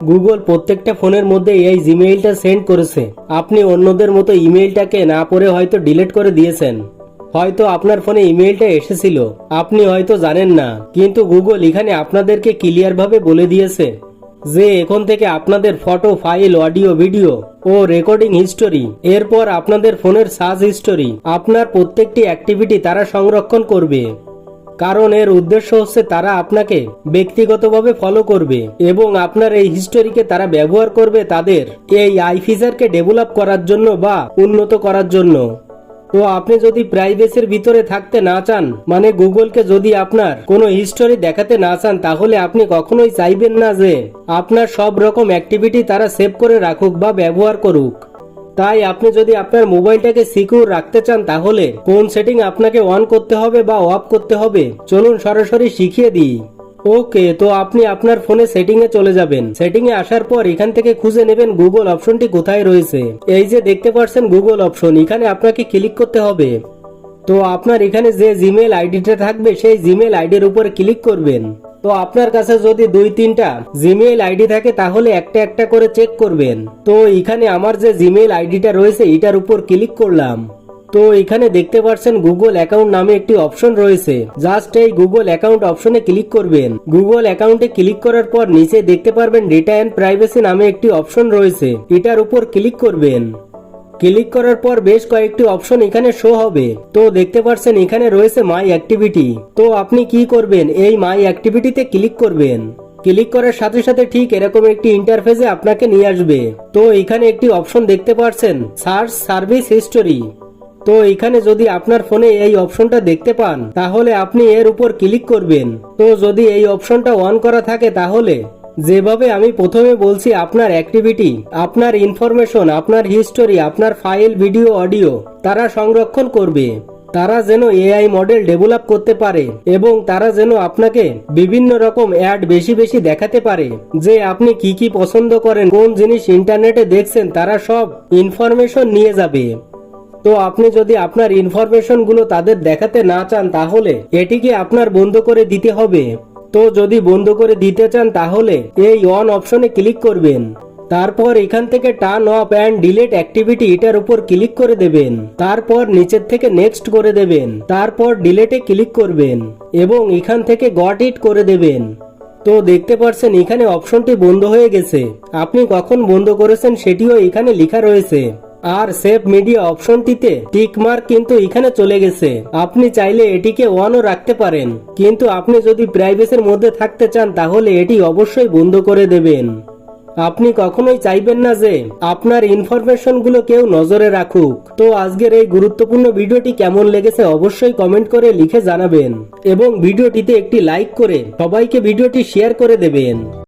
Google প্রত্যেকটা ফোনের মধ্যে এই জিমেইলটা সেন্ড করেছে। আপনি অন্যদের মতো ইমেইলটাকে না পড়ে হয়তো ডিলিট করে দিয়েছেন। হয়তো আপনার ফোনে ইমেইলটা এসেছিল, আপনি হয়তো জানেন না, কিন্তু গুগল এখানে আপনাদেরকে ক্লিয়ার ভাবে বলে দিয়েছে যে এখন থেকে আপনাদের ফটো, ফাইল, অডিও, ভিডিও ও রেকর্ডিং হিস্টোরি, এরপর আপনাদের ফোনের সার্চ হিস্টোরি, আপনার প্রত্যেকটি অ্যাক্টিভিটি তারা সংরক্ষণ করবে। কারণ এর উদ্দেশ্য হচ্ছে তারা আপনাকে ব্যক্তিগতভাবে ফলো করবে এবং আপনার এই হিস্টোরিকে তারা ব্যবহার করবে তাদের এই আই ফিচারকে ডেভেলপ করার জন্য বা উন্নত করার জন্য। তো আপনি যদি প্রাইভেসির ভিতরে থাকতে না চান, মানে গুগলকে যদি আপনার কোনো হিস্টোরি দেখাতে না চান, তাহলে আপনি কখনোই চাইবেন না যে আপনার সব রকম অ্যাক্টিভিটি তারা সেভ করে রাখুক বা ব্যবহার করুক। তাই আপনি যদি আপনার মোবাইলটাকে সিকিউর রাখতে চান, তাহলে কোন সেটিং আপনাকে অন করতে হবে বা অফ করতে হবে চলুন সরাসরি শিখিয়ে দিই। ওকে, তো আপনি আপনার ফোনে সেটিং এ চলে যাবেন। সেটিং এ আসার পর এখান থেকে খুঁজে নেবেন গুগল অপশনটি কোথায় রয়েছে। এই যে দেখতে পাচ্ছেন গুগল অপশন, এখানে আপনাকে ক্লিক করতে হবে। তো আপনার এখানে যে জিমেল আইডিটা থাকবে সেই জিমেল আইডির উপর ক্লিক করবেন। তো আপনার কাছে যদি 2-3টা জিমেইল আইডি থাকে তাহলে একটা একটা করে চেক করবেন। তো এখানে আমার যে জিমেইল আইডিটা রয়েছে এটার উপর ক্লিক করলাম। তো এখানে দেখতে পাচ্ছেন গুগল অ্যাকাউন্ট নামে একটি অপশন রয়েছে। জাস্ট এই গুগল অ্যাকাউন্ট অপশনে ক্লিক করবেন। গুগল অ্যাকাউন্টে ক্লিক করার পর নিচে দেখতে পারবেন ডেটা এন্ড প্রাইভেসি নামে একটি অপশন রয়েছে, এটার উপর ক্লিক করবেন। ক্লিক করার পর বেশ কয়েকটি অপশন এখানে শো হবে। তো দেখতে পাচ্ছেন এখানে রয়েছে মাই অ্যাক্টিভিটি। তো আপনি কি করবেন, এই মাই অ্যাক্টিভিটিতে ক্লিক করবেন। ক্লিক করার সাথে সাথে ঠিক এরকম একটি ইন্টারফেসে আপনাকে নিয়ে আসবে। তো এখানে একটি অপশন দেখতে পাচ্ছেন সার্চ সার্ভিস হিস্টোরি। তো এখানে যদি আপনার ফোনে এই অপশনটা দেখতে পান তাহলে আপনি এর উপর ক্লিক করবেন। তো যদি এই অপশনটা অন করা থাকে তাহলে যেভাবে আমি প্রথমে বলছি আপনার অ্যাক্টিভিটি, আপনার ইনফরমেশন, আপনার হিস্টোরি, আপনার ফাইল, ভিডিও, অডিও তারা সংরক্ষণ করবে। তারা যেন এআই মডেল ডেভেলপ করতে পারে এবং তারা যেন আপনাকে বিভিন্ন রকম অ্যাড বেশি বেশি দেখাতে পারে যে আপনি কি কি পছন্দ করেন, কোন জিনিস ইন্টারনেটে দেখছেন, তারা সব ইনফরমেশন নিয়ে যাবে। তো আপনি যদি আপনার ইনফরমেশন গুলো তাদের দেখাতে না চান তাহলে এটিকে আপনার বন্ধ করে দিতে হবে। তো যদি বন্ধ করে দিতে চান তাহলে এই অন অপশনে ক্লিক করবেন। তারপর এখান থেকে turn off and delete activity এটার উপর ক্লিক করে দেবেন। তারপর নিচের থেকে নেক্সট করে দেবেন। তারপর ডিলিটে ক্লিক করবেন এবং এখান থেকে গট ইট করে দেবেন। তো দেখতে পাচ্ছেন এখানে অপশনটি বন্ধ হয়ে গেছে। আপনি কখন বন্ধ করেছেন সেটিও এখানে লেখা রয়েছে। আর সেভ মিডিয়া অপশনটিতে টিক মার্ক কিন্তু এখানে চলে গেছে। আপনি চাইলে এটিকে অনও রাখতে পারেন, কিন্তু আপনি যদি প্রাইভেসির মধ্যে থাকতে চান তাহলে এটি অবশ্যই বন্ধ করে দেবেন। আপনি কখনোই চাইবেন না যে আপনার ইনফরমেশন গুলো কেউ নজরে রাখুক। তো আজকের এই গুরুত্বপূর্ণ ভিডিওটি কেমন লেগেছে অবশ্যই কমেন্ট করে লিখে জানাবেন এবং ভিডিওটিতে একটি লাইক করে সবাইকে ভিডিওটি শেয়ার করে দেবেন।